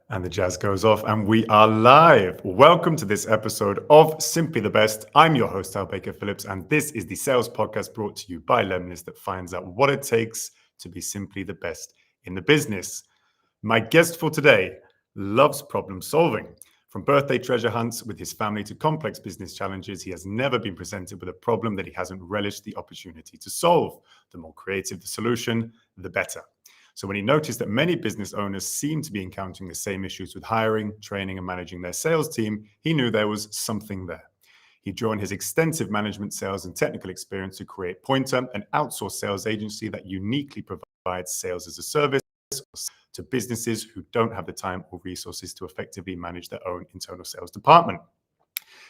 And the jazz goes off, and we are live. Welcome to this episode of Simply the Best. I'm your host, Tal Baker-Phillips, and this is the sales podcast brought to you by Lemnis that finds out what it takes to be simply the best in the business. My guest for today loves problem solving. From birthday treasure hunts with his family to complex business challenges, he has never been presented with a problem that he hasn't relished the opportunity to solve. The more creative the solution, the better. So when he noticed that many business owners seem to be encountering the same issues with hiring, training, and managing their sales team, he knew there was something there. He drew on his extensive management, sales, and technical experience to create Pointer, an outsourced sales agency that uniquely provides sales as a service to businesses who don't have the time or resources to effectively manage their own internal sales department.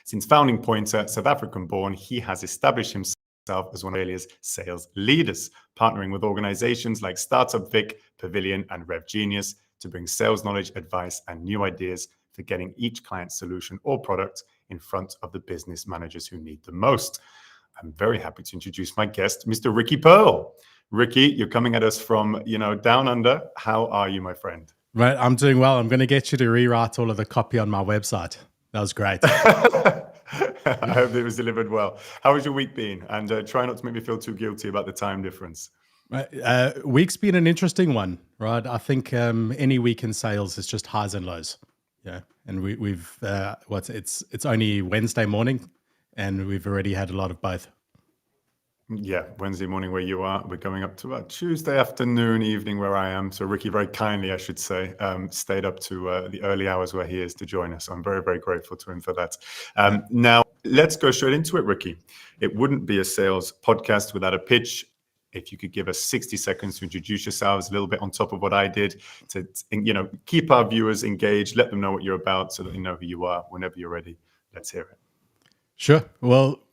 Since founding Pointer, South African-born, he has established himself as one of Australia's sales leaders, partnering with organizations like Startup Vic, Pavilion, and Rev Genius to bring sales knowledge, advice, and new ideas for getting each client's solution or product in front of the business managers who need the most. I'm very happy to introduce my guest, Mr. Ricky Pearl. Ricky, you're coming at us from, down under. How are you, my friend? Right, I'm doing well. I'm going to get you to rewrite all of the copy on my website. That was great. I hope it was delivered well. How has your week been? And try not to make me feel too guilty about the time difference. Week's been an interesting one, right? I think any week in sales is just highs and lows. Yeah, and it's only Wednesday morning, and we've already had a lot of both. Yeah, Wednesday morning where you are. We're going up to Tuesday afternoon, evening where I am. So Ricky very kindly, I should say, stayed up to the early hours where he is to join us. I'm very, very grateful to him for that. Now, let's go straight into it, Ricky. It wouldn't be a sales podcast without a pitch. If you could give us 60 seconds to introduce yourselves, a little bit on top of what I did, to keep our viewers engaged, let them know what you're about so that they know who you are whenever you're ready. Let's hear it. Sure. Well,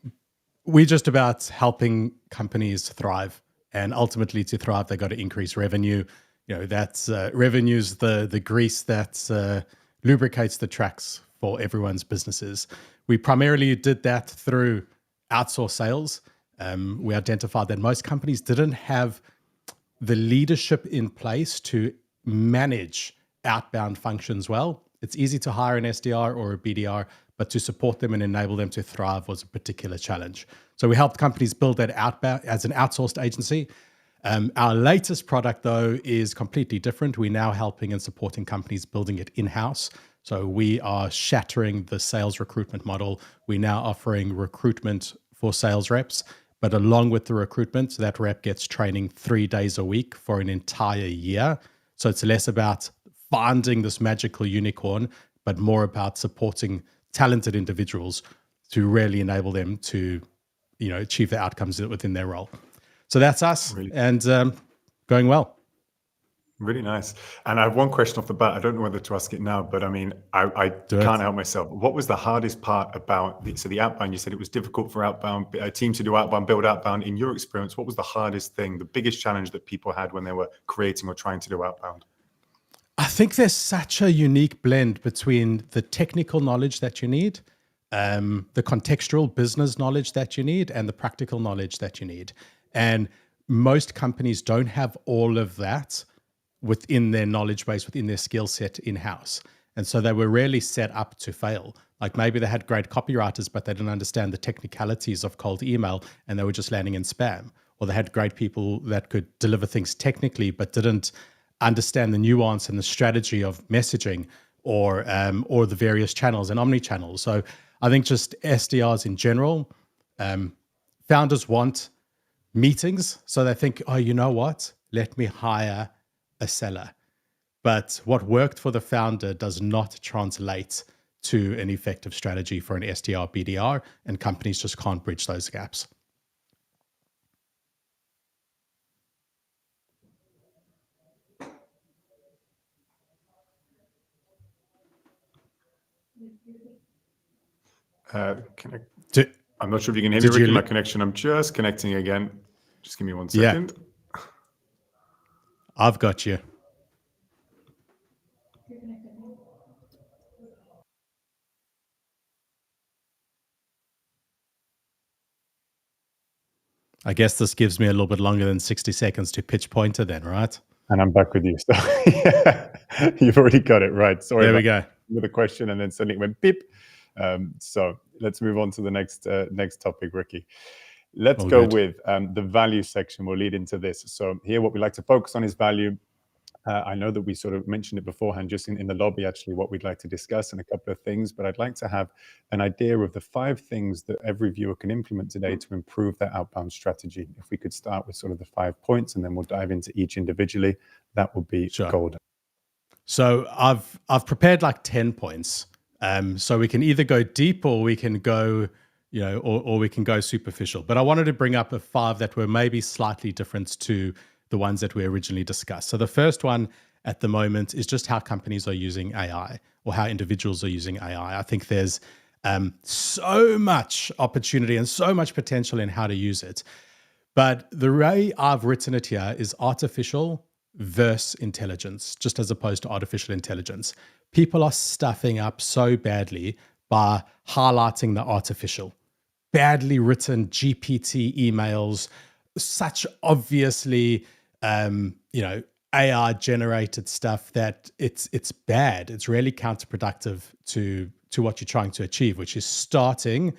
we're just about helping companies thrive, and ultimately to thrive, they got to increase revenue. That's revenue's the grease that lubricates the tracks for everyone's businesses. We primarily did that through outsourced sales. We identified that most companies didn't have the leadership in place to manage outbound functions well. It's easy to hire an SDR or a BDR, but to support them and enable them to thrive was a particular challenge. So we helped companies build that outbound as an outsourced agency. Our latest product, though, is completely different. We're now helping and supporting companies building it in-house. So we are shattering the sales recruitment model. We're now offering recruitment for sales reps, but along with the recruitment, that rep gets training 3 days a week for an entire year. So it's less about finding this magical unicorn, but more about supporting talented individuals to really enable them to, achieve the outcomes within their role. So that's us, really. And going well. Really nice. And I have one question off the bat. I don't know whether to ask it now, but I mean, I can't help myself. What was the hardest part about the outbound? You said it was difficult for outbound teams to do outbound, build outbound. In your experience, what was the hardest thing, the biggest challenge that people had when they were creating or trying to do outbound? I think there's such a unique blend between the technical knowledge that you need, the contextual business knowledge that you need, and the practical knowledge that you need. And most companies don't have all of that within their knowledge base, within their skill set in-house. And so they were really set up to fail. Like maybe they had great copywriters, but they didn't understand the technicalities of cold email and they were just landing in spam. Or they had great people that could deliver things technically, but didn't understand the nuance and the strategy of messaging or the various channels and omni-channels. So I think just SDRs in general, founders want meetings. So they think, oh, you know what? Let me hire a seller. But what worked for the founder does not translate to an effective strategy for an SDR, BDR, and companies just can't bridge those gaps. I'm not sure if you can hear me, Ricky. My connection, I'm just connecting again. Just give me 1 second. Yeah. I've got you. I guess this gives me a little bit longer than 60 seconds to pitch Pointer then, right? And I'm back with you. So yeah, you've already got it right. Sorry There we about go. with a question and then suddenly it went beep. So let's move on to the next topic, Ricky. Let's All go good. with the value section. We'll lead into this. So here, what we like to focus on is value. I know that we sort of mentioned it beforehand, just in the lobby, actually, what we'd like to discuss and a couple of things, but I'd like to have an idea of the 5 things that every viewer can implement today to improve their outbound strategy. If we could start with sort of the 5 points and then we'll dive into each individually, that would be Sure. golden. So I've prepared like 10 points. So we can either go deep or we can go, or we can go superficial. But I wanted to bring up a 5 that were maybe slightly different to the ones that we originally discussed. So the first one at the moment is just how companies are using AI or how individuals are using AI. I think there's so much opportunity and so much potential in how to use it. But the way I've written it here is artificial versus intelligence, just as opposed to artificial intelligence. People are stuffing up so badly by highlighting the artificial. Badly written GPT emails, such obviously, AI generated stuff that it's bad. It's really counterproductive to what you're trying to achieve, which is starting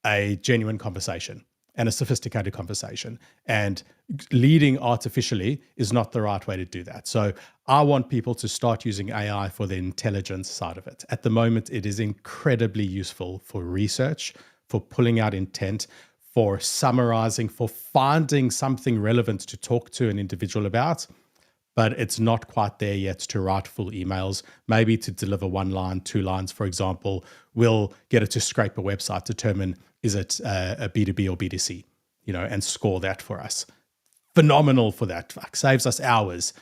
a genuine conversation and a sophisticated conversation. And leading artificially is not the right way to do that. So I want people to start using AI for the intelligence side of it. At the moment, it is incredibly useful for research, for pulling out intent, for summarizing, for finding something relevant to talk to an individual about. But it's not quite there yet to write full emails, maybe to deliver 1 line, 2 lines, for example. We'll get it to scrape a website, determine is it a B2B or B2C, and score that for us. Phenomenal for that. Saves us hours,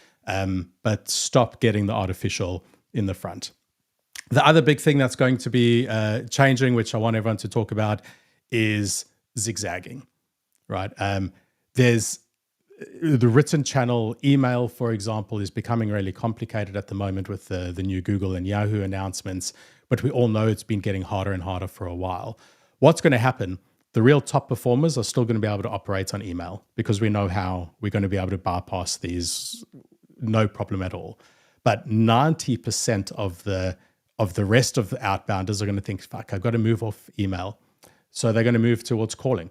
but stop getting the artificial in the front. The other big thing that's going to be changing, which I want everyone to talk about, is zigzagging, right? There's the written channel. Email, for example, is becoming really complicated at the moment with the new Google and Yahoo announcements, but we all know it's been getting harder and harder for a while. What's going to happen? The real top performers are still going to be able to operate on email because we know how we're going to be able to bypass these, no problem at all. But 90% of the rest of the outbounders are going to think, fuck, I've got to move off email. So they're going to move towards calling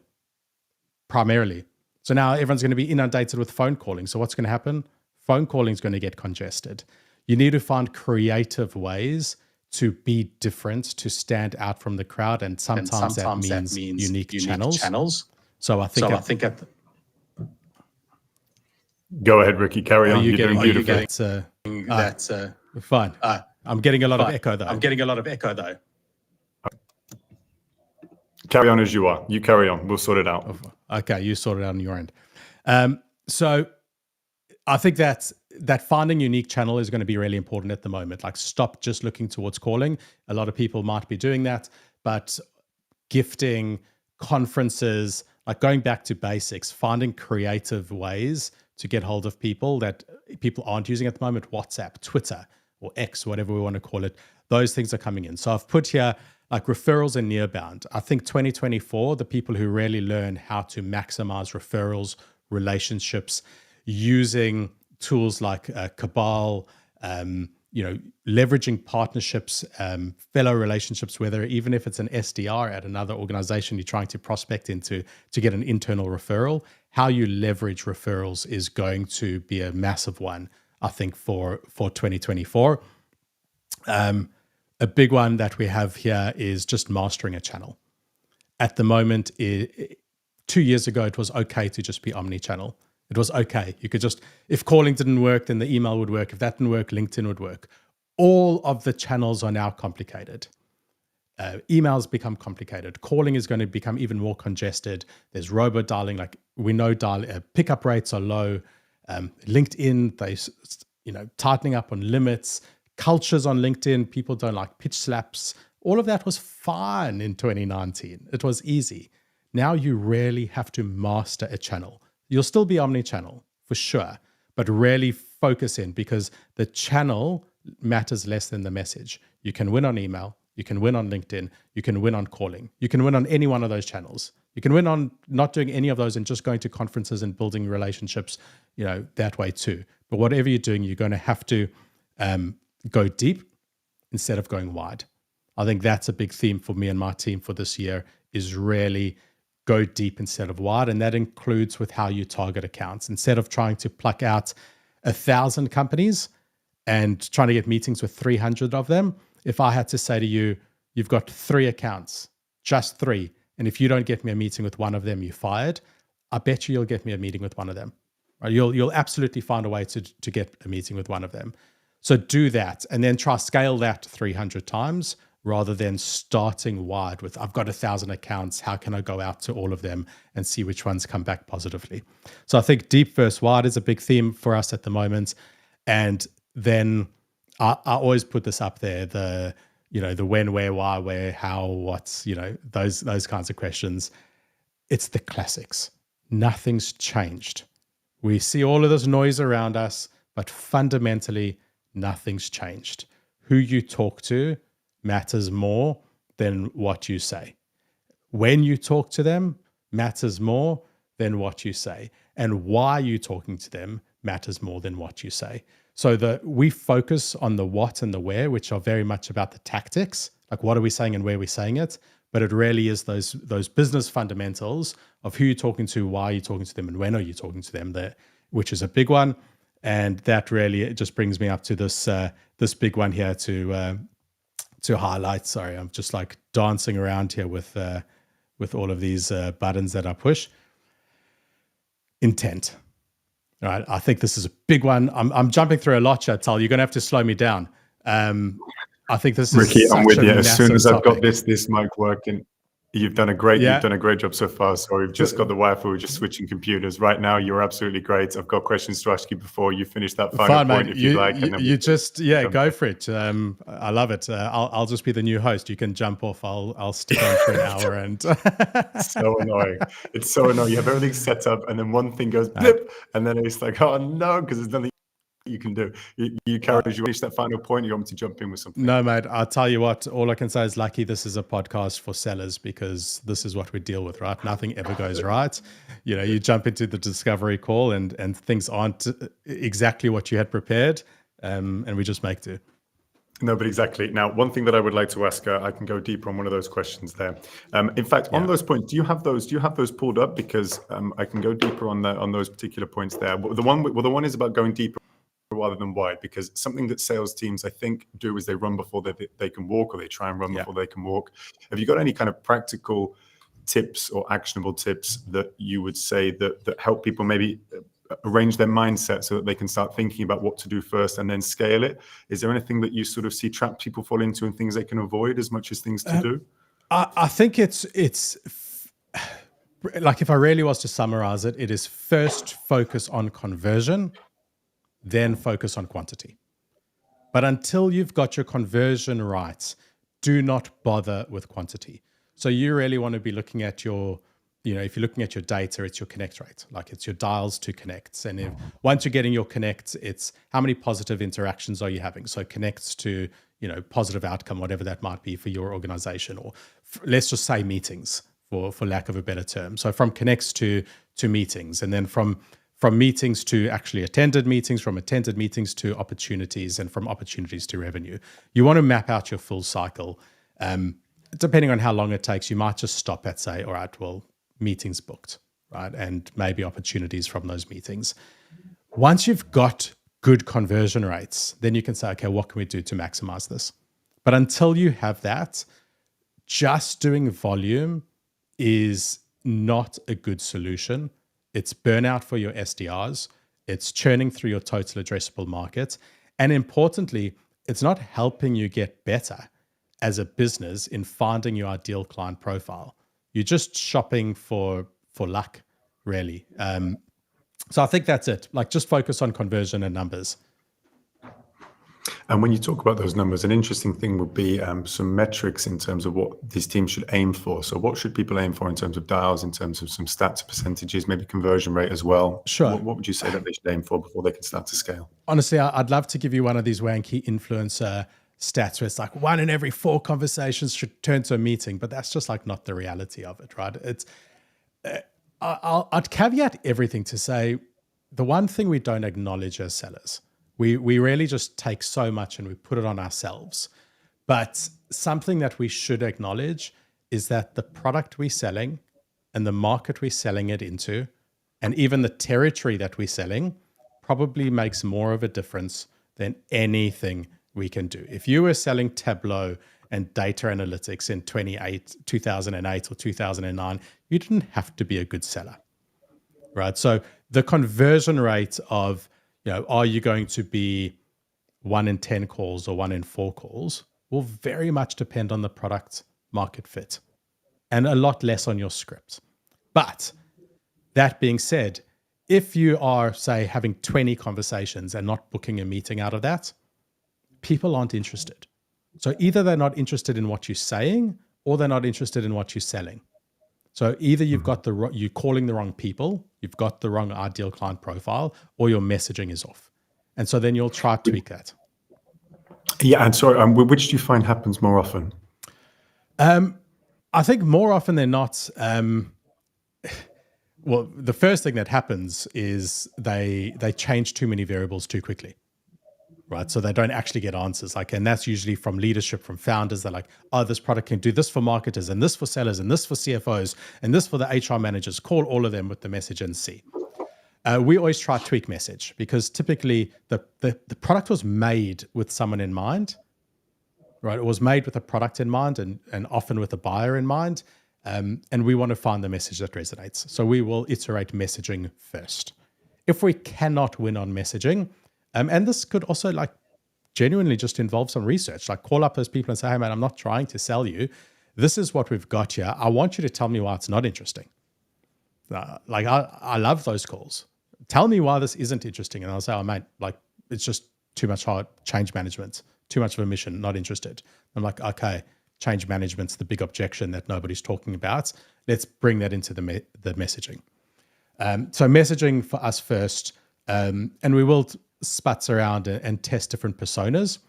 primarily. So now everyone's going to be inundated with phone calling. So what's going to happen? Phone calling is going to get congested. You need to find creative ways to be different, to stand out from the crowd. And sometimes that means unique channels. So I think Go ahead, Ricky. Carry on. You're doing beautiful. That's fine. I'm getting a lot of echo though. Carry on as you are. You carry on. We'll sort it out. Okay, you sort it out on your end. So I think that finding unique channel is going to be really important at the moment. Like, stop just looking towards calling. A lot of people might be doing that, but gifting, conferences, like going back to basics, finding creative ways to get hold of people that people aren't using at the moment, WhatsApp, Twitter, or X, whatever we want to call it, those things are coming in. So I've put here like referrals and nearbound. I think 2024, the people who really learn how to maximize referrals, relationships, using tools like Cabal, leveraging partnerships, fellow relationships, whether even if it's an SDR at another organization you're trying to prospect into to get an internal referral, how you leverage referrals is going to be a massive one, I think, for 2024. A big one that we have here is just mastering a channel. At the moment, 2 years ago, it was okay to just be omni-channel. It was okay. You could just, if calling didn't work, then the email would work. If that didn't work, LinkedIn would work. All of the channels are now complicated. Emails become complicated. Calling is going to become even more congested. There's robo-dialing. Like, we know pickup rates are low. LinkedIn, tightening up on limits. Cultures on LinkedIn, people don't like pitch slaps. All of that was fine in 2019. It was easy. Now you really have to master a channel. You'll still be omni-channel for sure, but really focus in, because the channel matters less than the message. You can win on email. You can win on LinkedIn. You can win on calling. You can win on any one of those channels. You can win on not doing any of those and just going to conferences and building relationships, that way too. But whatever you're doing, you're going to have to go deep instead of going wide. I think that's a big theme for me and my team for this year, is really go deep instead of wide. And that includes with how you target accounts. Instead of trying to pluck out 1,000 companies and trying to get meetings with 300 of them, if I had to say to you, you've got 3 accounts, just 3, and if you don't get me a meeting with one of them, you're fired, I bet you'll get me a meeting with one of them. Right? You'll absolutely find a way to get a meeting with one of them. So do that, and then try scale that 300 times rather than starting wide with, I've got 1,000 accounts, how can I go out to all of them and see which ones come back positively? So I think deep versus wide is a big theme for us at the moment. And then I always put this up there, the when, where, why, where, how, what's, those kinds of questions. It's the classics. Nothing's changed. We see all of this noise around us, but fundamentally, nothing's changed. Who you talk to matters more than what you say. When you talk to them matters more than what you say. And why you're talking to them matters more than what you say. So we focus on the what and the where, which are very much about the tactics, like what are we saying and where we're saying it. But it really is those business fundamentals of who you're talking to, why you're talking to them, and when are you talking to them, which is a big one. And that really just brings me up to this big one here to highlight. Sorry, I'm just like dancing around here with all of these buttons that I push. Intent. All right, I think this is a big one. I'm jumping through a lot, Tal. You're going to have to slow me down. I think this is Ricky, I'm with you. As soon as I've got topic. this mic working, you've done a great job so far. So we've just got the Wi-Fi. We're just switching computers right now. You're absolutely great. I've got questions to ask you before you finish that final point, if you'd like. You just go for it. I love it. I'll just be the new host. You can jump off. I'll stick on for an hour and. So annoying. It's so annoying. You have everything set up, and then one thing goes blip, and then it's like, oh no, because there's nothing you can do. You carry as you reach that final point. You want me to jump in with something? No, mate. I'll tell you what. All I can say is, lucky this is a podcast for sellers, because this is what we deal with, right? Nothing ever goes right. You jump into the discovery call, and things aren't exactly what you had prepared, and we just make do. No, but exactly. Now, one thing that I would like to ask, I can go deeper on one of those questions there. In fact, on those points, do you have those pulled up? Because I can go deeper on those particular points there. The one is about going deeper rather than wide, because something that sales teams, I think, do is they run before they can walk, or they try and run before they can walk. Have you got any kind of practical tips or actionable tips that you would say that help people maybe arrange their mindset so that they can start thinking about what to do first and then scale it? Is there anything that you sort of see traps people fall into and things they can avoid as much as things to do? I think it's like, if I really was to summarize it, it is first focus on conversion, then focus on quantity. But until you've got your conversion right, do not bother with quantity. So you really want to be looking at your, if you're looking at your data, it's your connect rate, like it's your dials to connects. And once you're getting your connects, it's how many positive interactions are you having? So connects to, positive outcome, whatever that might be for your organization, or let's just say meetings for lack of a better term. So from connects to meetings, and then from meetings to actually attended meetings, from attended meetings to opportunities, and from opportunities to revenue. You want to map out your full cycle. Depending on how long it takes, you might just stop at, say, all right, well, meetings booked, right? And maybe opportunities from those meetings. Once you've got good conversion rates, then you can say, okay, what can we do to maximize this? But until you have that, just doing volume is not a good solution. It's burnout for your SDRs. It's churning through your total addressable market. And importantly, it's not helping you get better as a business in finding your ideal client profile. You're just shopping for luck, really. So I think that's it. Like, just focus on conversion and numbers. And when you talk about those numbers, an interesting thing would be some metrics in terms of what these teams should aim for. So what should people aim for in terms of dials, in terms of some stats, percentages, maybe conversion rate as well? Sure. What would you say that they should aim for before they can start to scale? Honestly, I'd love to give you one of these wanky influencer stats where it's like 1 in every 4 conversations should turn to a meeting, but that's just like not the reality of it, right? It's I'd caveat everything to say the one thing we don't acknowledge as sellers, we really just take so much and we put it on ourselves. But something that we should acknowledge is that the product we're selling and the market we're selling it into, and even the territory that we're selling, probably makes more of a difference than anything we can do. If you were selling Tableau and data analytics in 2008 or 2009, you didn't have to be a good seller, right? So the conversion rate of, are you going to be 1 in 10 calls or 1 in 4 calls will very much depend on the product market fit and a lot less on your script. But that being said, if you are, say, having 20 conversations and not booking a meeting out of that, people aren't interested. So either they're not interested in what you're saying or they're not interested in what you're selling. So either you've got you're calling the wrong people, you've got the wrong ideal client profile, or your messaging is off. And so then you'll try to tweak that. Yeah, and sorry, which do you find happens more often? I think more often than not, well, the first thing that happens is they change too many variables too quickly, right? So they don't actually get answers. And that's usually from leadership, from founders. They're like, oh, this product can do this for marketers and this for sellers and this for CFOs and this for the HR managers. Call all of them with the message and see. We always try to tweak message because typically the product was made with someone in mind, right? It was made with a product in mind and often with a buyer in mind. And we want to find the message that resonates. So we will iterate messaging first. If we cannot win on messaging, and this could also genuinely just involve some research, call up those people and say, hey man, I'm not trying to sell you. This is what we've got here. I want you to tell me why it's not interesting. I love those calls. Tell me why this isn't interesting. And I'll say, oh mate, it's just too much hard change management, too much of a mission, not interested. I'm like, okay, change management's the big objection that nobody's talking about. Let's bring that into the messaging. So messaging for us first, and we will sputz around and test different personas.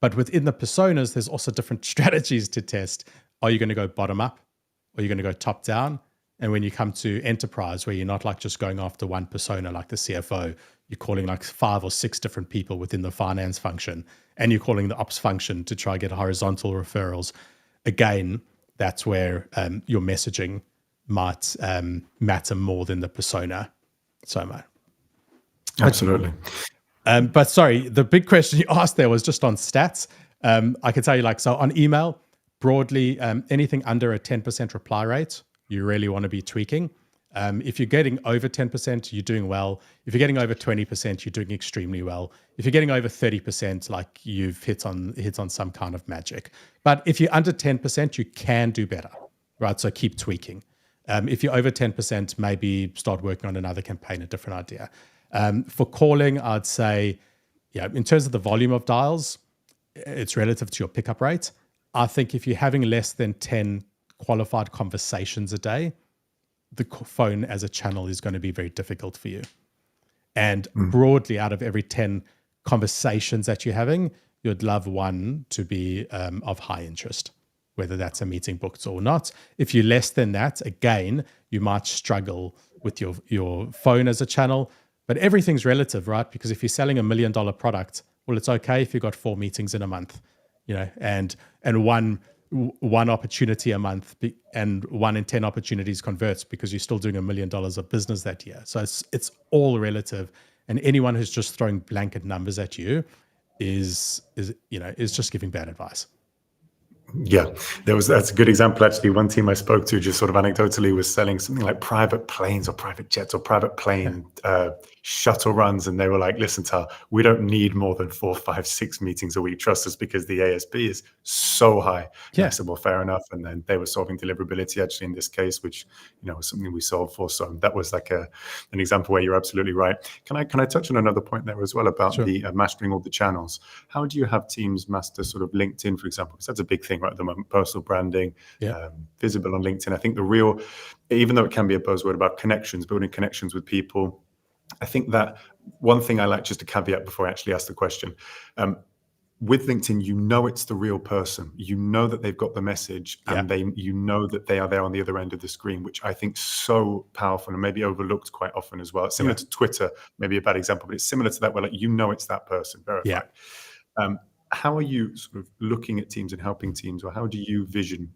But within the personas, there's also different strategies to test. Are you going to go bottom up? Or are you going to go top down? And when you come to enterprise, where you're not just going after one persona like the CFO, you're calling 5 or 6 different people within the finance function, and you're calling the ops function to try to get horizontal referrals. Again, that's where your messaging might matter more than the persona. So much. Absolutely. But sorry, the big question you asked there was just on stats. I can tell you so on email, broadly, anything under a 10% reply rate, you really want to be tweaking. If you're getting over 10%, you're doing well. If you're getting over 20%, you're doing extremely well. If you're getting over 30%, you've hit on some kind of magic. But if you're under 10%, you can do better, right? So keep tweaking. If you're over 10%, maybe start working on another campaign, a different idea. For calling, I'd say, in terms of the volume of dials, it's relative to your pickup rate. I think if you're having less than 10 qualified conversations a day, the phone as a channel is going to be very difficult for you. And broadly, out of every 10 conversations that you're having, you'd love one to be of high interest, whether that's a meeting booked or not. If you're less than that, again, you might struggle with your phone as a channel. But everything's relative, right? Because if you're selling $1 million product, well, it's okay if you've got 4 meetings in a month, and one opportunity a month, and 1 in 10 opportunities converts because you're still doing $1 million of business that year. So it's all relative, and anyone who's just throwing blanket numbers at you is just giving bad advice. Yeah, that's a good example. Actually, one team I spoke to just sort of anecdotally was selling something like private planes or private jets or private plane shuttle runs. And they were like, listen, Tal, we don't need more than 4, 5, 6 meetings a week. Trust us, because the ASP is so high. Yeah. I said, well, fair enough. And then they were solving deliverability actually in this case, which, was something we solved for. So that was an example where you're absolutely right. Can I touch on another point there as well about the mastering all the channels? How do you have teams master sort of LinkedIn, for example? Because that's a big thing right at the moment, personal branding, visible on LinkedIn. I think even though it can be a buzzword about connections, building connections with people, I think that one thing I like, just a caveat before I actually ask the question, with LinkedIn, you know it's the real person. You know that they've got the message, Yeah. and you know that they are there on the other end of the screen, which I think is so powerful and maybe overlooked quite often as well. It's similar Yeah. to Twitter, maybe a bad example, but it's similar to that, where like you know it's that person, Yeah. verified. How are you sort of looking at teams and helping teams, or how do you vision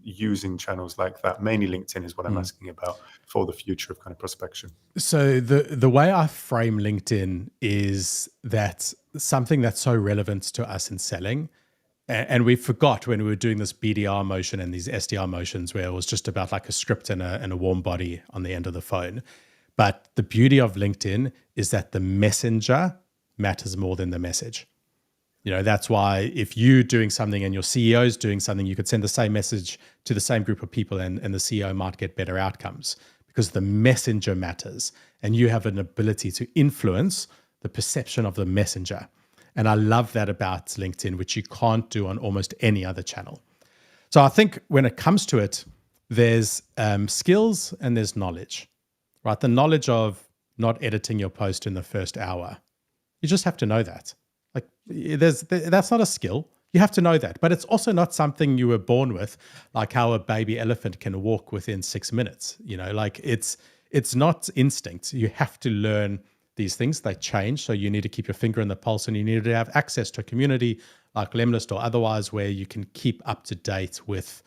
using channels like that? Mainly LinkedIn is what I'm asking about for the future of kind of prospection. So the way I frame LinkedIn is that something that's so relevant to us in selling, and we forgot when we were doing this BDR motion and these SDR motions where it was just about like a script and a warm body on the end of the phone. But the beauty of LinkedIn is that the messenger matters more than the message. That's why if you're doing something and your CEO is doing something, you could send the same message to the same group of people, and the CEO might get better outcomes because the messenger matters and you have an ability to influence the perception of the messenger. And I love that about LinkedIn, which you can't do on almost any other channel. So I think when it comes to it, there's skills and there's knowledge, right? The knowledge of not editing your post in the first hour. You just have to know that. Like that's not a skill. You have to know that, but it's also not something you were born with, like how a baby elephant can walk within 6 minutes. Like it's not instinct. You have to learn these things. They change, so you need to keep your finger in the pulse, and you need to have access to a community like Lemlist or otherwise where you can keep up to date with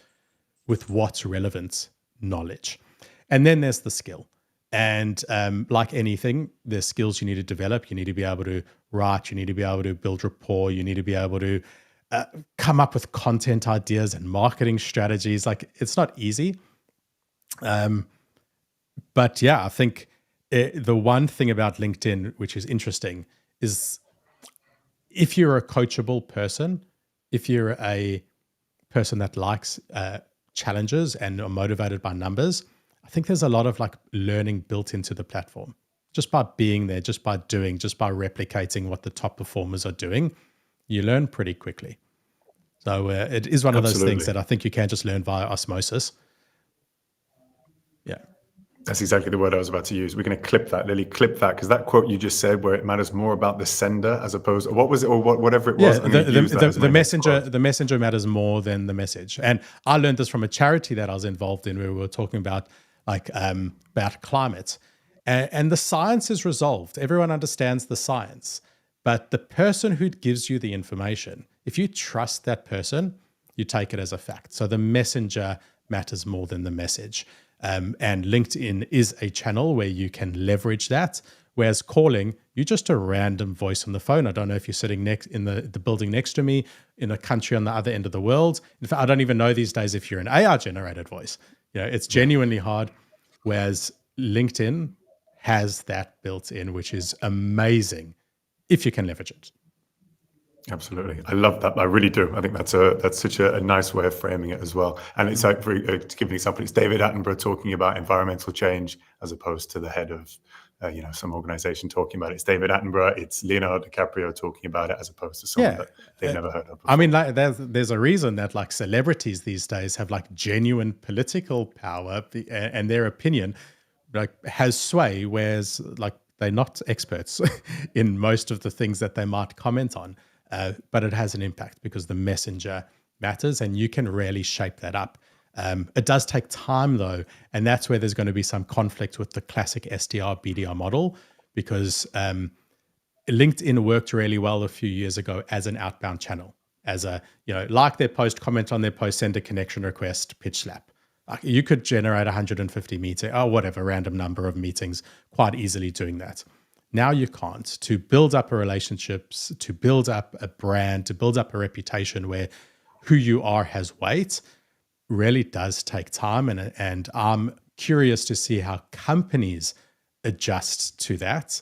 what's relevant knowledge. And then there's the skill. And like anything, there's skills you need to develop. You need to be able to write. You need to be able to build rapport. You need to be able to come up with content ideas and marketing strategies. Like it's not easy. But yeah, I think the one thing about LinkedIn, which is interesting, is if you're a coachable person, if you're a person that likes challenges and are motivated by numbers, I think there's a lot of like learning built into the platform. Just by being there, just by doing, just by replicating what the top performers are doing, you learn pretty quickly. So it is one of those things that I think you can just learn via osmosis. Yeah. That's exactly the word I was about to use. We're going to clip that, Lily, clip that, because that quote you just said, where it matters more about the sender as opposed to what was it, or whatever it was. Yeah, the messenger matters more than the message. And I learned this from a charity that I was involved in, where we were talking about about climate, and the science is resolved. Everyone understands the science, but the person who gives you the information, if you trust that person, you take it as a fact. So the messenger matters more than the message. And LinkedIn is a channel where you can leverage that. Whereas calling, you're just a random voice on the phone. I don't know if you're sitting next in the building next to me in a country on the other end of the world. In fact, I don't even know these days if you're an AI generated voice. It's genuinely hard. Whereas LinkedIn has that built in, which is amazing if you can leverage it. Absolutely. I love that. I really do. I think that's such a nice way of framing it as well. And it's like, to give an example, it's David Attenborough talking about environmental change as opposed to the head of, some organization talking about it. It's David Attenborough. It's Leonardo DiCaprio talking about it as opposed to someone that they've never heard of before. I mean, like, there's a reason that like celebrities these days have like genuine political power, and their opinion like has sway, whereas like they're not experts in most of the things that they might comment on. But it has an impact because the messenger matters, and you can really shape that up. It does take time though, and that's where there's going to be some conflict with the classic SDR BDR model, because LinkedIn worked really well a few years ago as an outbound channel, as a, like their post, comment on their post, send a connection request, pitch slap. Like you could generate 150 meetings or whatever random number of meetings quite easily doing that. Now you can't. To build up a relationships, to build up a brand, to build up a reputation where who you are has weight, really does take time. And I'm curious to see how companies adjust to that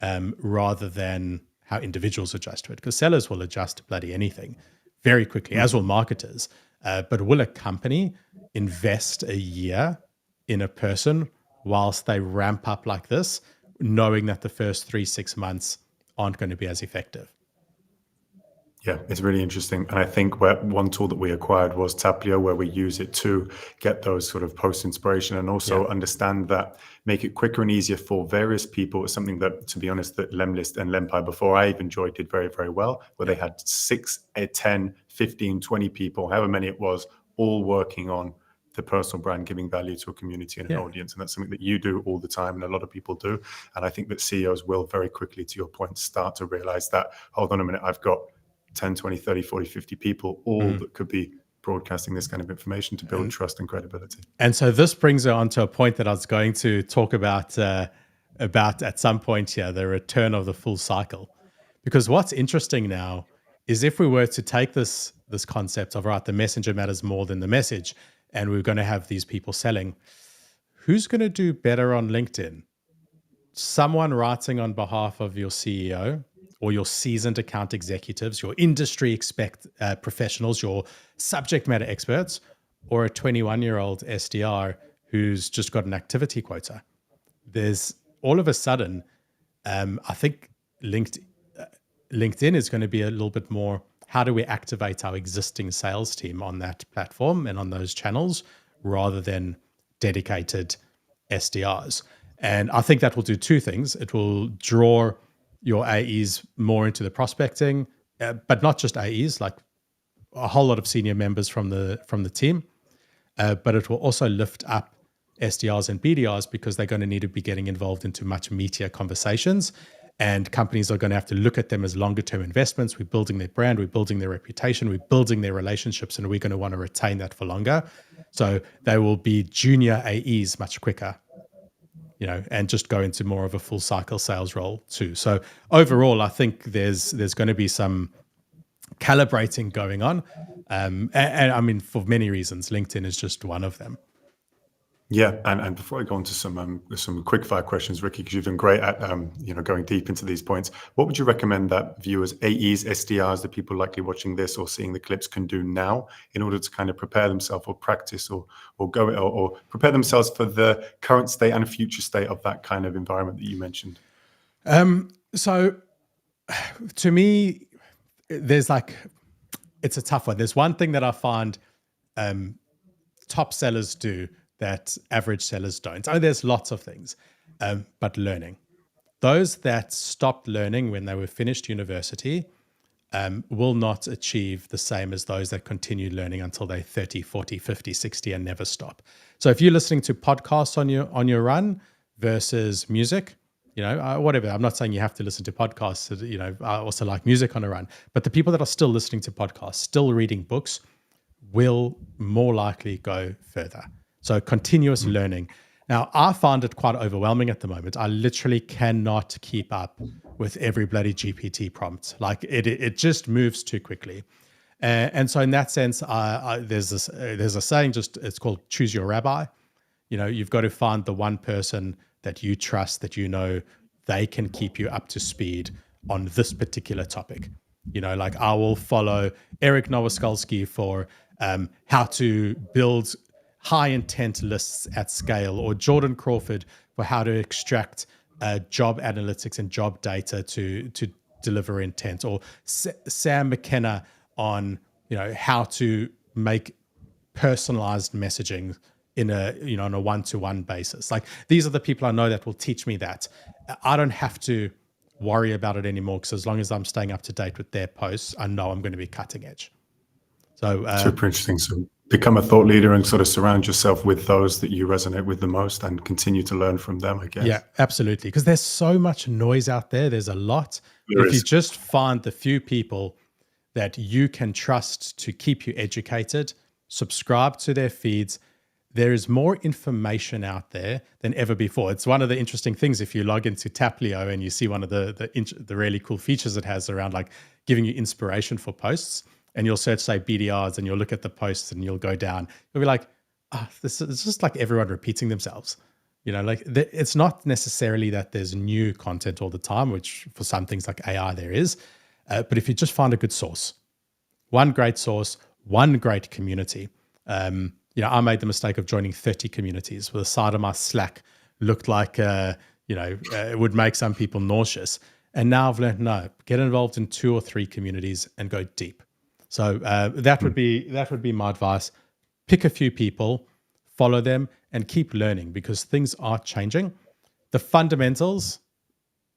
rather than how individuals adjust to it. Because sellers will adjust to bloody anything very quickly, as will marketers. But will a company invest a year in a person whilst they ramp up like this, knowing that the first 3-6 months aren't going to be as effective? Yeah, it's really interesting. And I think one tool that we acquired was Taplio, where we use it to get those sort of post inspiration and Yeah. also understand that, make it quicker and easier for various people. It's something that, to be honest, that Lemlist and Lempi before I even joined did very, very well, where Yeah. they had 6, 10, 15, 20 people, however many it was, all working on the personal brand, giving value to a community and an Yeah. audience. And that's something that you do all the time and a lot of people do. And I think that CEOs will very quickly, to your point, start to realize that, hold on a minute, I've got 10, 20, 30, 40, 50 people, all that could be broadcasting this kind of information to build trust and credibility. And so this brings it on to a point that I was going to talk about at some point here, the return of the full cycle. Because what's interesting now is if we were to take this concept of, right, the messenger matters more than the message, and we're going to have these people selling, who's going to do better on LinkedIn? Someone writing on behalf of your CEO or your seasoned account executives, your industry professionals, your subject matter experts, or a 21-year-old SDR who's just got an activity quota? There's all of a sudden, I think LinkedIn is going to be a little bit more, how do we activate our existing sales team on that platform and on those channels rather than dedicated SDRs? And I think that will do two things. It will draw your AEs more into the prospecting, but not just AEs, like a whole lot of senior members from the team. But it will also lift up SDRs and BDRs because they're going to need to be getting involved into much meatier conversations. And companies are going to have to look at them as longer term investments. We're building their brand, we're building their reputation, we're building their relationships, and we're going to want to retain that for longer. So they will be junior AEs much quicker, and just go into more of a full cycle sales role too. So overall, I think there's going to be some calibrating going on. And I mean, for many reasons, LinkedIn is just one of them. Yeah, and before I go on to some quick fire questions, Ricky, because you've been great at going deep into these points. What would you recommend that viewers, AEs, SDRs, the people likely watching this or seeing the clips, can do now in order to kind of prepare themselves or practice or prepare themselves for the current state and future state of that kind of environment that you mentioned? So, to me, it's a tough one. There's one thing that I find top sellers do that average sellers don't. Oh, there's lots of things, but learning. Those that stopped learning when they were finished university will not achieve the same as those that continue learning until they're 30, 40, 50, 60 and never stop. So if you're listening to podcasts on your run versus music, whatever. I'm not saying you have to listen to podcasts. I also like music on a run. But the people that are still listening to podcasts, still reading books, will more likely go further. So continuous learning. Now, I find it quite overwhelming at the moment. I literally cannot keep up with every bloody GPT prompt. Like it just moves too quickly. And so in that sense, there's a saying, it's called choose your rabbi. You've got to find the one person that you trust, that they can keep you up to speed on this particular topic. Like I will follow Eric Nowoskalski for how to build high intent lists at scale, or Jordan Crawford for how to extract job analytics and job data to deliver intent, or Sam McKenna on how to make personalized messaging on a one-to-one basis. Like these are the people I know that will teach me that. I don't have to worry about it anymore, because as long as I'm staying up to date with their posts, I know I'm going to be cutting edge. So super interesting. So become a thought leader and sort of surround yourself with those that you resonate with the most and continue to learn from them, I guess. Yeah, absolutely. Because there's so much noise out there. There's a lot. If you just find the few people that you can trust to keep you educated, subscribe to their feeds, there is more information out there than ever before. It's one of the interesting things if you log into Taplio and you see one of the really cool features it has around like giving you inspiration for posts, and you'll search, say, BDRs, and you'll look at the posts and you'll go down. You'll be like, this is just like everyone repeating themselves. It's not necessarily that there's new content all the time, which for some things like AI there is. But if you just find a good source, one great source, one great community. I made the mistake of joining 30 communities where the side of my Slack looked like, it would make some people nauseous. And now I've learned, no, get involved in 2 or 3 communities and go deep. So that would be my advice. Pick a few people, follow them, and keep learning, because things are changing. The fundamentals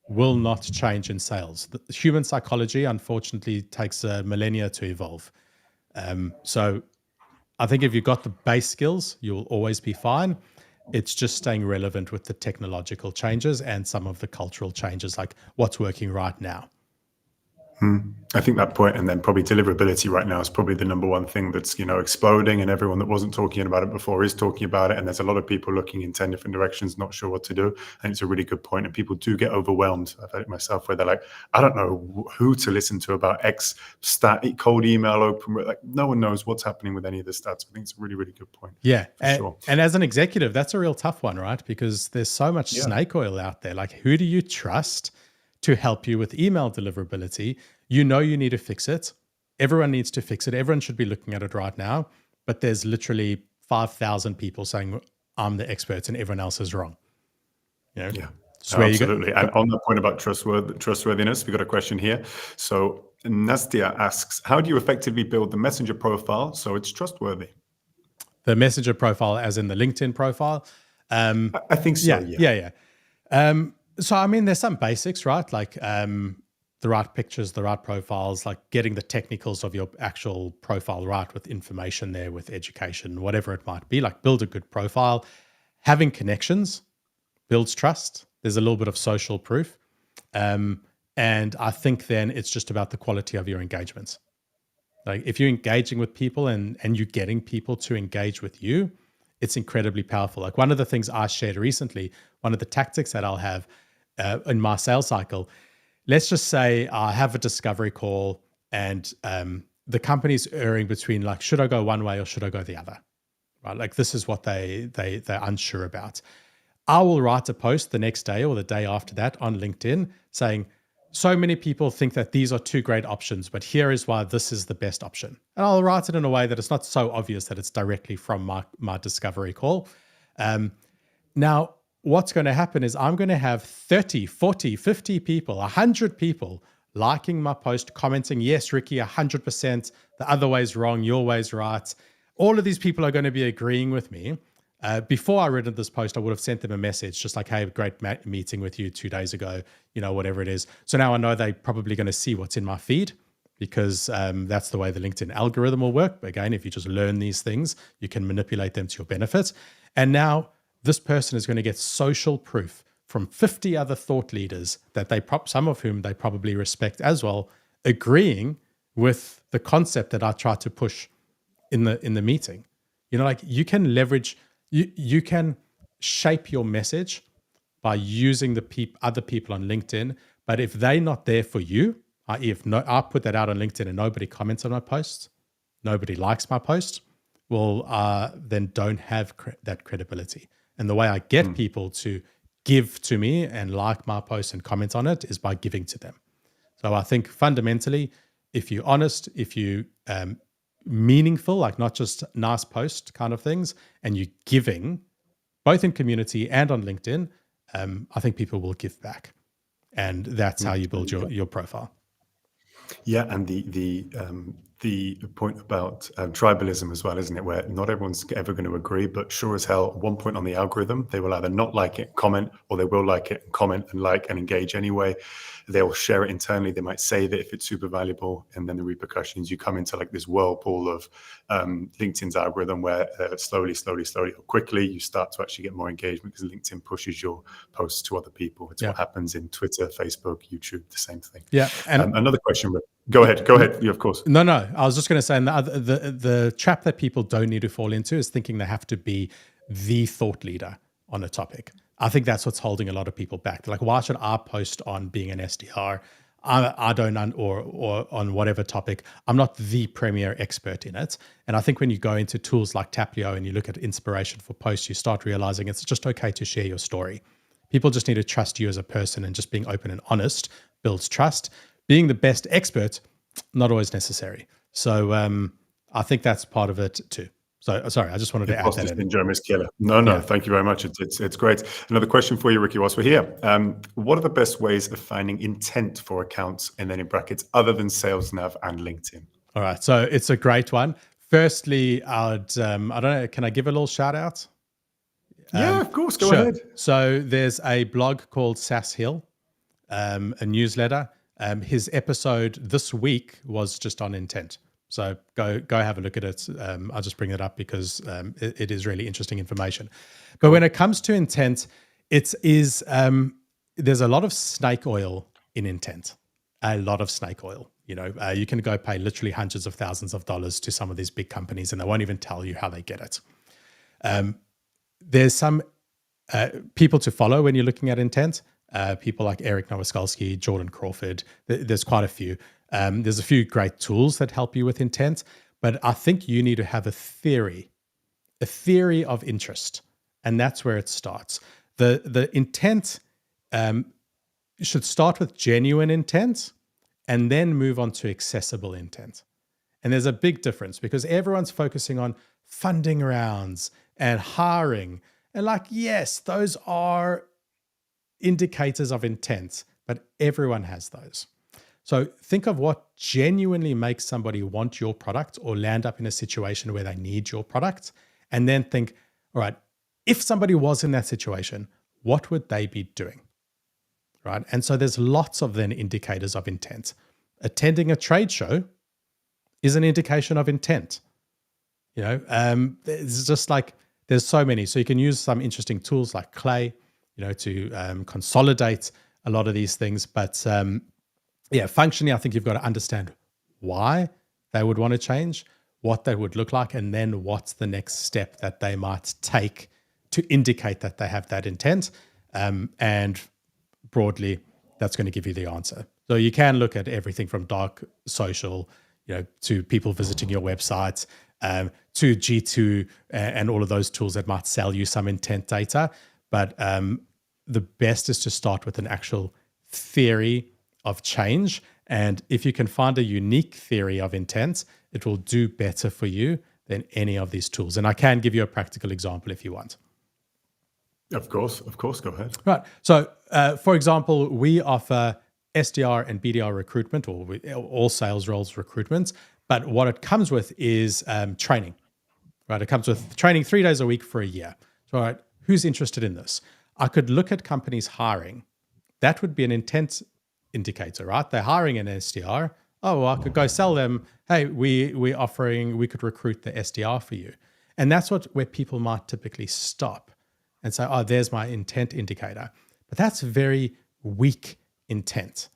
will not change in sales. The human psychology, unfortunately, takes millennia to evolve. So I think if you've got the base skills, you'll always be fine. It's just staying relevant with the technological changes and some of the cultural changes, like what's working right now. I think that point, and then probably deliverability right now is probably the number one thing that's, exploding, and everyone that wasn't talking about it before is talking about it. And there's a lot of people looking in 10 different directions, not sure what to do. And it's a really good point. And people do get overwhelmed. I've had it myself, where they're like, I don't know who to listen to about X stat, cold email open. Like, no one knows what's happening with any of the stats. I think it's a really, really good point. Yeah. Sure. And as an executive, that's a real tough one, right? Because there's so much snake oil out there. Like, who do you trust to help you with email deliverability? You need to fix it. Everyone needs to fix it. Everyone should be looking at it right now. But there's literally 5,000 people saying, I'm the expert and everyone else is wrong. Yeah, absolutely. And on the point about trustworthiness, we've got a question here. So Nastia asks, how do you effectively build the messenger profile so it's trustworthy? The messenger profile as in the LinkedIn profile? I think so, yeah. So, I mean, there's some basics, right? Like the right pictures, the right profiles, like getting the technicals of your actual profile right, with information there, with education, whatever it might be. Like, build a good profile. Having connections builds trust. There's a little bit of social proof. And I think then it's just about the quality of your engagements. Like, if you're engaging with people and you're getting people to engage with you, it's incredibly powerful. Like, one of the things I shared recently, one of the tactics that I'll have in my sales cycle, let's just say I have a discovery call and the company's erring between, like, should I go one way or should I go the other? Right? Like, this is what they're unsure about. I will write a post the next day or the day after that on LinkedIn saying, so many people think that these are 2 great options, but here is why this is the best option. And I'll write it in a way that it's not so obvious that it's directly from my discovery call. Now, what's going to happen is I'm going to have 30, 40, 50 people, 100 people liking my post, commenting, yes, Ricky, 100%, the other way's wrong, your way's right. All of these people are going to be agreeing with me. Before I read this post, I would have sent them a message just like, hey, great meeting with you 2 days ago, whatever it is. So now I know they're probably going to see what's in my feed, because that's the way the LinkedIn algorithm will work. But again, if you just learn these things, you can manipulate them to your benefit. And now this person is going to get social proof from 50 other thought leaders that some of whom they probably respect as well, agreeing with the concept that I try to push in the meeting. Like, you can leverage, you can shape your message by using the other people on LinkedIn. But if they're not there for you, i.e., if I put that out on LinkedIn and nobody comments on my post, nobody likes my post, well, then don't have that credibility. And the way I get people to give to me and like my post and comment on it is by giving to them. So I think fundamentally, if you're honest, if you meaningful, like not just nice post kind of things, and you're giving, both in community and on LinkedIn, I think people will give back. And that's how you build your profile. Yeah, and the point about tribalism as well, isn't it? Where not everyone's ever going to agree, but sure as hell, at one point on the algorithm, they will either not like it, comment, or they will like it, comment, and like and engage anyway. They'll share it internally. They might save it if it's super valuable, and then the repercussions. You come into like this whirlpool of LinkedIn's algorithm, where slowly, or quickly, you start to actually get more engagement because LinkedIn pushes your posts to other people. It's what happens in Twitter, Facebook, YouTube, the same thing. Yeah. And another question. Go ahead. You, of course. No. I was just going to say, the trap that people don't need to fall into is thinking they have to be the thought leader on a topic. I think that's what's holding a lot of people back. They're like, why should I post on being an SDR? I don't, or on whatever topic. I'm not the premier expert in it. And I think when you go into tools like Taplio and you look at inspiration for posts, you start realizing it's just okay to share your story. People just need to trust you as a person, and just being open and honest builds trust. Being the best expert, not always necessary. So I think that's part of it too. So sorry, I just wanted to add Imposter that in. syndrome is killer. No, Yeah. thank you very much. It's great. Another question for you, Ricky, whilst we're here. What are the best ways of finding intent for accounts, and then in brackets, other than Sales Nav and LinkedIn? All right. So it's a great one. Firstly, I don't know, can I give a little shout out? Yeah, of course. Go Sure. ahead. So there's a blog called SaaS Hill, a newsletter. His episode this week was just on intent. So go have a look at it. I'll just bring it up because it is really interesting information. But when it comes to intent, there's a lot of snake oil in intent. A lot of snake oil. You can go pay literally hundreds of thousands of dollars to some of these big companies, and they won't even tell you how they get it. There's some people to follow when you're looking at intent. People like Eric Nowoskalski, Jordan Crawford. There's quite a few. There's a few great tools that help you with intent, but I think you need to have a theory of interest, and that's where it starts. The intent should start with genuine intent and then move on to accessible intent. And there's a big difference because everyone's focusing on funding rounds and hiring. And yes, those are indicators of intent, but everyone has those. So think of what genuinely makes somebody want your product or land up in a situation where they need your product. And then think, all right, if somebody was in that situation, what would they be doing? Right? And so there's lots of then indicators of intent. Attending a trade show is an indication of intent. It's just there's so many. So you can use some interesting tools like Clay, to consolidate a lot of these things. But functionally, I think you've got to understand why they would want to change, what they would look like, and then what's the next step that they might take to indicate that they have that intent. And broadly, that's going to give you the answer. So you can look at everything from dark social, to people visiting your website, to G2 and all of those tools that might sell you some intent data. But the best is to start with an actual theory of change. And if you can find a unique theory of intent, it will do better for you than any of these tools. And I can give you a practical example if you want. Of course. Go ahead. Right. So, for example, we offer SDR and BDR recruitment, or all sales roles recruitment. But what it comes with is training. Right. It comes with training 3 days a week for a year. So, all right, who's interested in this? I could look at companies hiring. That would be an intent indicator, right? They're hiring an SDR. Oh, well, I could go sell them. Hey, we could recruit the SDR for you. And that's where people might typically stop and say, oh, there's my intent indicator. But that's very weak intent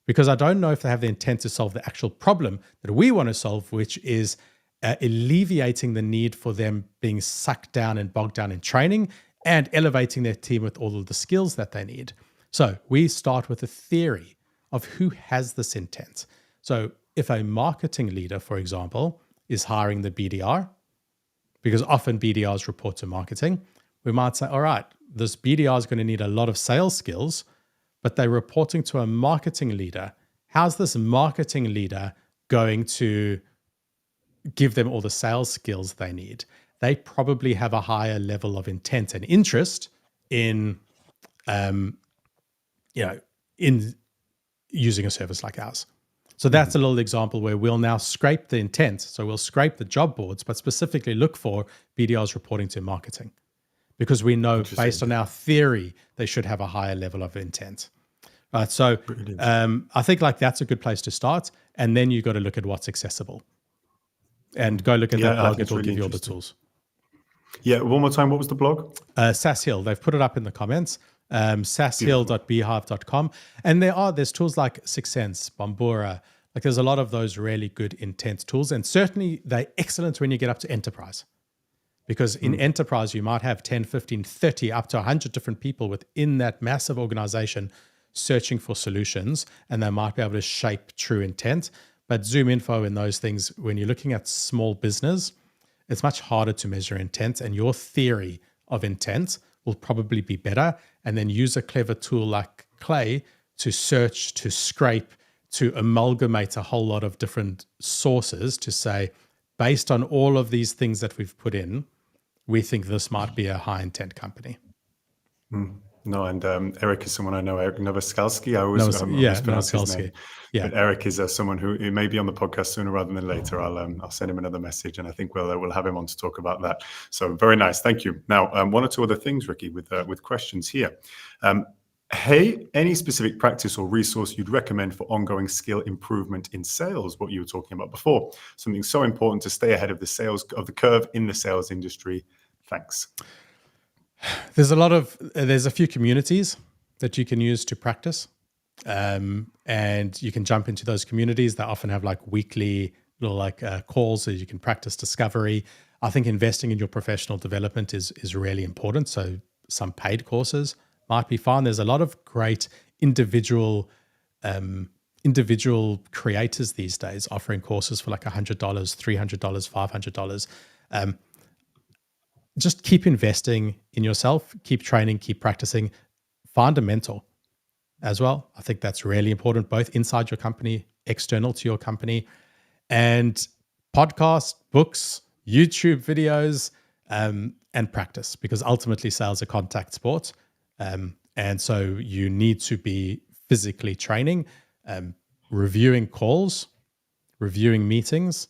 because I don't know if they have the intent to solve the actual problem that we want to solve, which is alleviating the need for them being sucked down and bogged down in training and elevating their team with all of the skills that they need. So we start with a theory of who has this intent. So if a marketing leader, for example, is hiring the BDR, because often BDRs report to marketing, we might say, all right, this BDR is going to need a lot of sales skills, but they're reporting to a marketing leader. How's this marketing leader going to give them all the sales skills they need? They probably have a higher level of intent and interest in, in using a service like ours. So that's a little example where we'll now scrape the intent. So we'll scrape the job boards, but specifically look for BDRs reporting to marketing because we know based on our theory, they should have a higher level of intent. Right. So I think that's a good place to start. And then you got to look at what's accessible and go look at that blog. It will give you all the tools. Yeah. One more time. What was the blog? SaaS Hill. They've put it up in the comments. SaaShill.beehive.com. And there's tools like Sixth Sense, Bombora. There's a lot of those really good intent tools. And certainly they're excellent when you get up to enterprise. Because in enterprise, you might have 10, 15, 30, up to 100 different people within that massive organization searching for solutions. And they might be able to shape true intent. But Zoom Info and those things, when you're looking at small business, it's much harder to measure intent. And your theory of intent will probably be better. And then use a clever tool like Clay to search, to scrape, to amalgamate a whole lot of different sources to say, based on all of these things that we've put in, we think this might be a high intent company. No, and Eric is someone I know, Eric Novoskalski. I always Yeah, mispronounce his name. Novoskalski. Yeah. But Eric is someone who may be on the podcast sooner rather than later. I'll send him another message, and I think we'll have him on to talk about that. So very nice, thank you. Now, one or two other things, Ricky, with questions here. Hey, any specific practice or resource you'd recommend for ongoing skill improvement in sales? What you were talking about before, something so important to stay ahead of the curve in the sales industry. Thanks. There's a few communities that you can use to practice. And you can jump into those communities. They often have like weekly little calls so you can practice discovery. I think investing in your professional development is really important. So some paid courses might be fine. There's a lot of great individual creators these days offering courses for like $100, $300, $500. Just keep investing in yourself, keep training, keep practicing. Find a mentor as well. I think that's really important, both inside your company, external to your company, and podcasts, books, YouTube videos, and practice, because ultimately sales are contact sport. And so you need to be physically training, reviewing calls, reviewing meetings.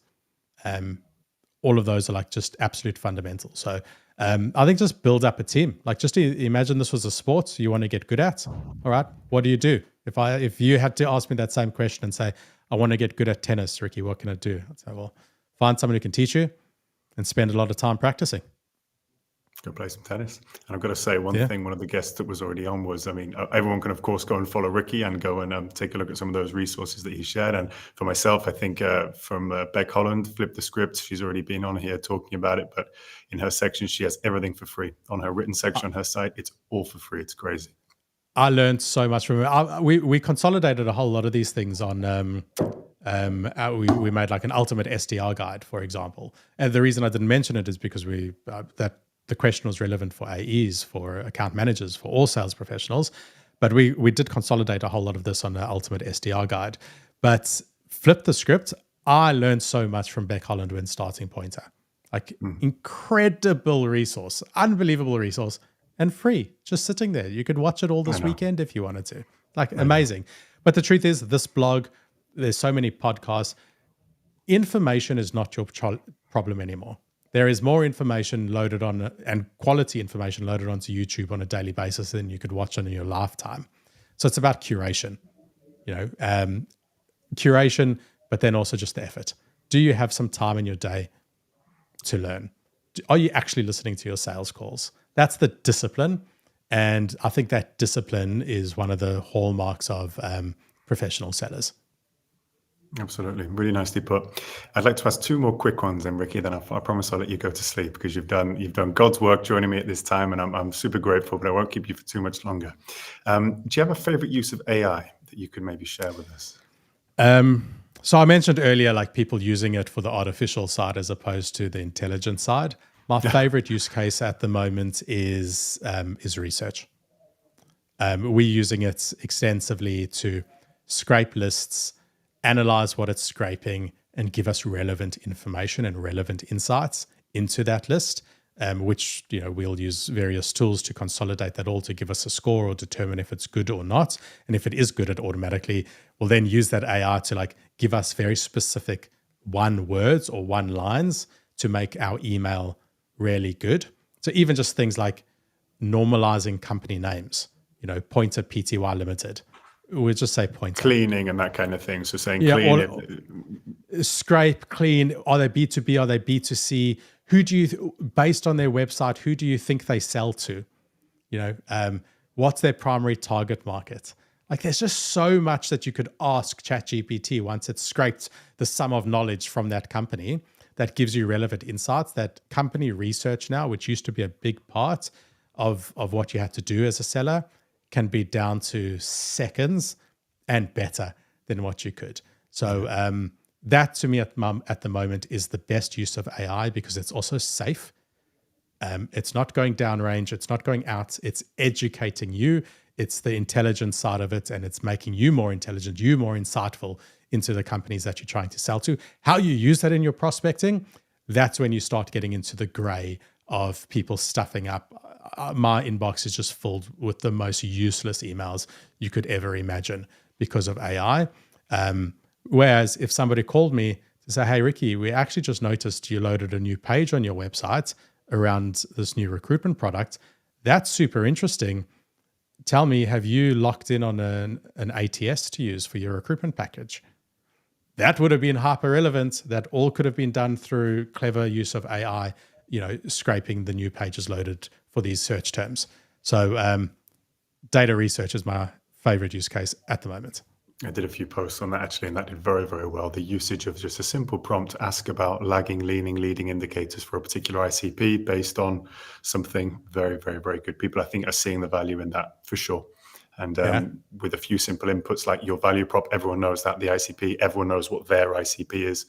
All of those are like just absolute fundamentals. So I think just build up a team. Like just imagine this was a sport you want to get good at. All right, what do you do? If you had to ask me that same question and say, I want to get good at tennis, Ricky, what can I do? I'd say, well, find someone who can teach you and spend a lot of time practicing. Go play some tennis. And I've got to say one thing, one of the guests that was already on was, everyone can, of course, go and follow Ricky and go and take a look at some of those resources that he shared. And for myself, I think from Beck Holland, Flip the Script, she's already been on here talking about it. But in her section, she has everything for free. On her written section on her site, it's all for free. It's crazy. I learned so much from her. We consolidated a whole lot of these things on... we made like an ultimate SDR guide, for example. And the reason I didn't mention it is because the question was relevant for AEs, for account managers, for all sales professionals. But we did consolidate a whole lot of this on the ultimate SDR guide. But Flip the Script, I learned so much from Beck Holland when starting Pointer. Like incredible resource, unbelievable resource, and free, just sitting there. You could watch it all this weekend if you wanted to. Like amazing. But the truth is, this blog, there's so many podcasts. Information is not your problem anymore. There is more information loaded on, and quality information loaded onto YouTube on a daily basis than you could watch in your lifetime. So it's about curation, curation, but then also just the effort. Do you have some time in your day to learn? Are you actually listening to your sales calls? That's the discipline. And I think that discipline is one of the hallmarks of professional sellers. Absolutely. Really nicely put. I'd like to ask two more quick ones then, Ricky, then I promise I'll let you go to sleep, because you've done God's work joining me at this time, and I'm super grateful, but I won't keep you for too much longer. Do you have a favorite use of AI that you could maybe share with us? So I mentioned earlier, like people using it for the artificial side as opposed to the intelligent side. My favorite use case at the moment is research. We're using it extensively to scrape lists, analyze what it's scraping, and give us relevant information and relevant insights into that list, which we'll use various tools to consolidate that all to give us a score or determine if it's good or not. And if it is good, it automatically will then use that AI to like give us very specific one words or one lines to make our email really good. So even just things like normalizing company names, Pointer Pty Limited. We'll just say Pointer. Cleaning and that kind of thing. So saying clean it. Scrape, clean. Are they B2B? Are they B2C? Based on their website, who do you think they sell to? What's their primary target market? Like there's just so much that you could ask ChatGPT once it's scraped the sum of knowledge from that company that gives you relevant insights. That company research now, which used to be a big part of what you had to do as a seller, can be down to seconds and better than what you could. So that to me at the moment is the best use of AI, because it's also safe. It's not going downrange. It's not going out. It's educating you. It's the intelligence side of it, and it's making you more intelligent, you more insightful into the companies that you're trying to sell to. How you use that in your prospecting, that's when you start getting into the gray of people stuffing up. My inbox is just filled with the most useless emails you could ever imagine because of AI. Whereas if somebody called me to say, hey, Ricky, we actually just noticed you loaded a new page on your website around this new recruitment product. That's super interesting. Tell me, have you locked in on an ATS to use for your recruitment package? That would have been hyper relevant. That all could have been done through clever use of AI, scraping the new pages loaded for these search terms. So data research is my favorite use case at the moment. I did a few posts on that actually, and that did very, very well. The usage of just a simple prompt, ask about lagging, leading indicators for a particular ICP based on something very, very, very good. People, I think, are seeing the value in that for sure. And with a few simple inputs like your value prop, everyone knows that the ICP, everyone knows what their ICP is.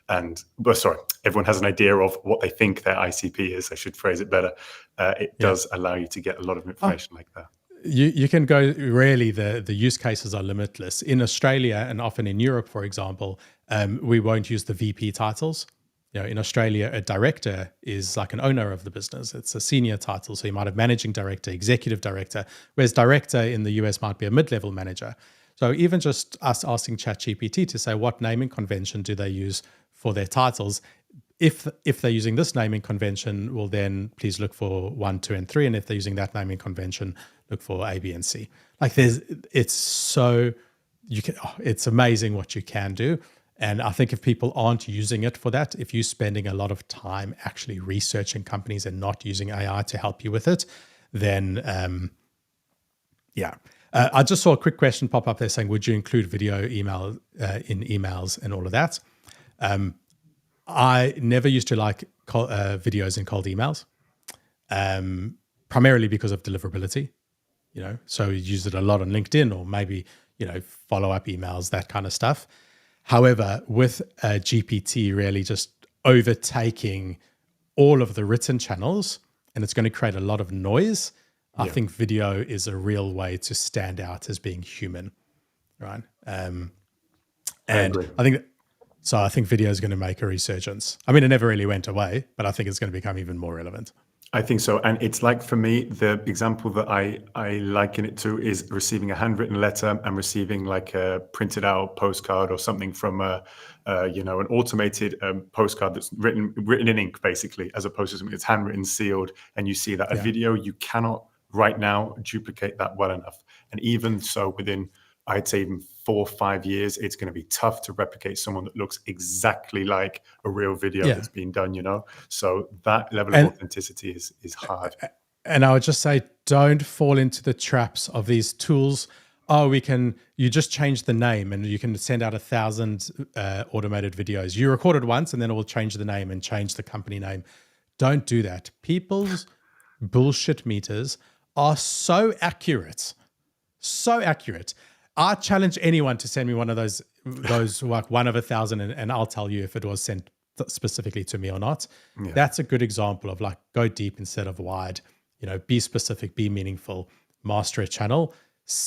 Everyone has an idea of what they think their ICP is. I should phrase it better. It does allow you to get a lot of information like that. You can go, really, the use cases are limitless. In Australia and often in Europe, for example, we won't use the VP titles. In Australia, a director is like an owner of the business. It's a senior title. So you might have managing director, executive director, whereas director in the US might be a mid-level manager. So even just us asking ChatGPT to say what naming convention do they use for their titles, if they're using this naming convention, well, then please look for 1, 2, and 3. And if they're using that naming convention, look for A, B, and C. It's amazing what you can do. And I think if people aren't using it for that, if you're spending a lot of time actually researching companies and not using AI to help you with it, then I just saw a quick question pop up there saying, would you include video email in emails and all of that? I never used to like videos in cold emails, primarily because of deliverability. So you use it a lot on LinkedIn or maybe, follow-up emails, that kind of stuff. However, with GPT really just overtaking all of the written channels, and it's going to create a lot of noise, I think video is a real way to stand out as being human, right? And I think video is going to make a resurgence. I mean, it never really went away, but I think it's going to become even more relevant. I think so. And it's like, for me, the example that I liken it to is receiving a handwritten letter and receiving like a printed out postcard or something from an automated postcard that's written in ink, basically, as opposed to something that's handwritten, sealed, and you see that. A video, you cannot right now duplicate that well enough. And even so, within, I'd say, even 4 or 5 years, it's going to be tough to replicate someone that looks exactly like a real video that's been done, So that level of authenticity is hard. And I would just say, don't fall into the traps of these tools. You just change the name and you can send out 1,000 automated videos. You record it once and then it will change the name and change the company name. Don't do that. People's bullshit meters are so accurate. So accurate. I challenge anyone to send me one of those like 1 of 1,000, and I'll tell you if it was sent specifically to me or not. Yeah. That's a good example of like, go deep instead of wide. Be specific, be meaningful, master a channel.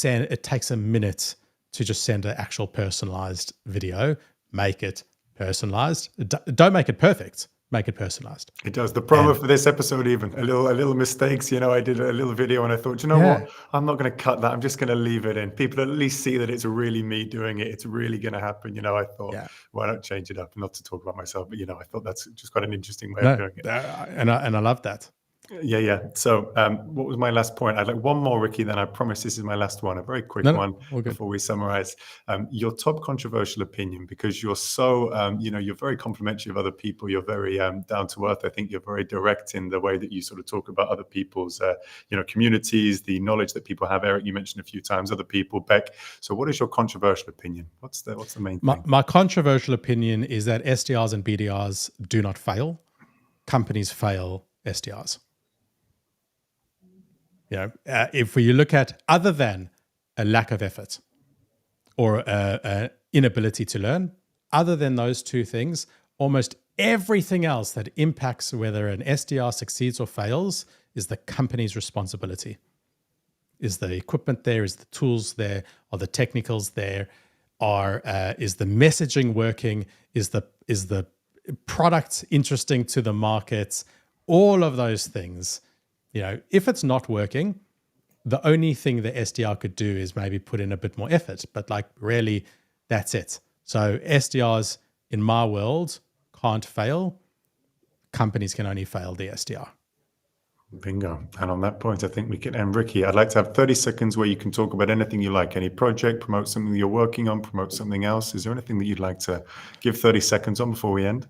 It takes a minute to just send an actual personalized video. Make it personalized. Don't make it perfect. Make it personalized. It does. The promo for this episode, even a little mistakes. I did a little video and I thought, what? I'm not going to cut that. I'm just going to leave it in. People at least see that it's really me doing it. It's really going to happen. I thought, why not change it up? Not to talk about myself, but I thought that's just quite an interesting way of doing it. And I love that. Yeah. So what was my last point? I'd like one more, Ricky, then I promise this is my last one, a very quick one before we summarize. Your top controversial opinion, because you're so, you're very complimentary of other people. You're very down to earth. I think you're very direct in the way that you sort of talk about other people's, communities, the knowledge that people have. Eric, you mentioned a few times, other people, Beck. So what is your controversial opinion? What's the main thing? My controversial opinion is that SDRs and BDRs do not fail. Companies fail SDRs. If you look at, other than a lack of effort or an inability to learn, other than those two things, almost everything else that impacts whether an SDR succeeds or fails is the company's responsibility. Is the equipment there? Is the tools there? Are the technicals there? Is the messaging working? Is the product interesting to the market? All of those things. If it's not working, the only thing the SDR could do is maybe put in a bit more effort, but really that's it. So SDRs in my world can't fail. Companies can only fail the SDR. Bingo. And on that point, I think we can end. Ricky, I'd like to have 30 seconds where you can talk about anything you like, any project, promote something you're working on, promote something else. Is there anything that you'd like to give 30 seconds on before we end?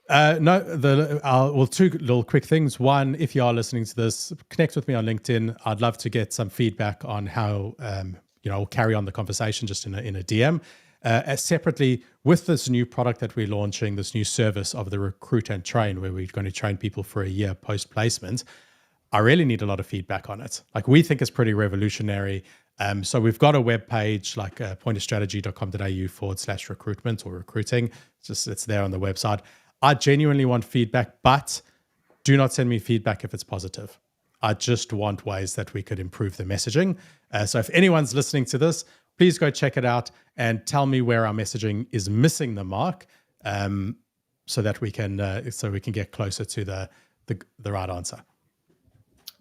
No, two little quick things. One, if you are listening to this, connect with me on LinkedIn. I'd love to get some feedback on how, we'll carry on the conversation just in a DM. Separately, with this new product that we're launching, this new service of the Recruit and Train, where we're going to train people for a year post-placement, I really need a lot of feedback on it. We think it's pretty revolutionary. So we've got a web page like pointerstrategy.com.au/recruitment or recruiting. It's there on the website. I genuinely want feedback, but do not send me feedback if it's positive. I just want ways that we could improve the messaging. So if anyone's listening to this, please go check it out and tell me where our messaging is missing the mark, so that we can get closer to the right answer.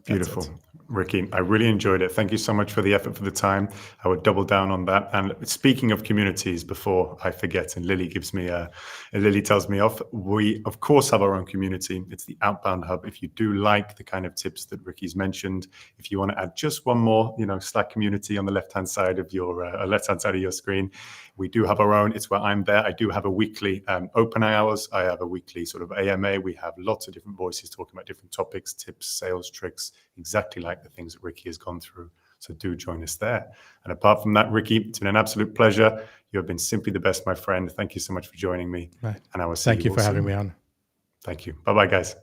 Beautiful. Ricky, I really enjoyed it. Thank you so much for the effort, for the time. I would double down on that. And speaking of communities, before I forget, and Lily tells me off, we of course have our own community. It's the Outbound Hub. If you do like the kind of tips that Ricky's mentioned, if you want to add just one more, Slack community on the left-hand side of your screen, we do have our own. It's where I'm there. I do have a weekly open hours. I have a weekly sort of AMA. We have lots of different voices talking about different topics, tips, sales tricks, exactly like the things that Ricky has gone through. So do join us there. And apart from that, Ricky, it's been an absolute pleasure. You have been simply the best, my friend. Thank you so much for joining me. Right. And I will see Thank you for soon. having me on. Thank you. Bye-bye, guys.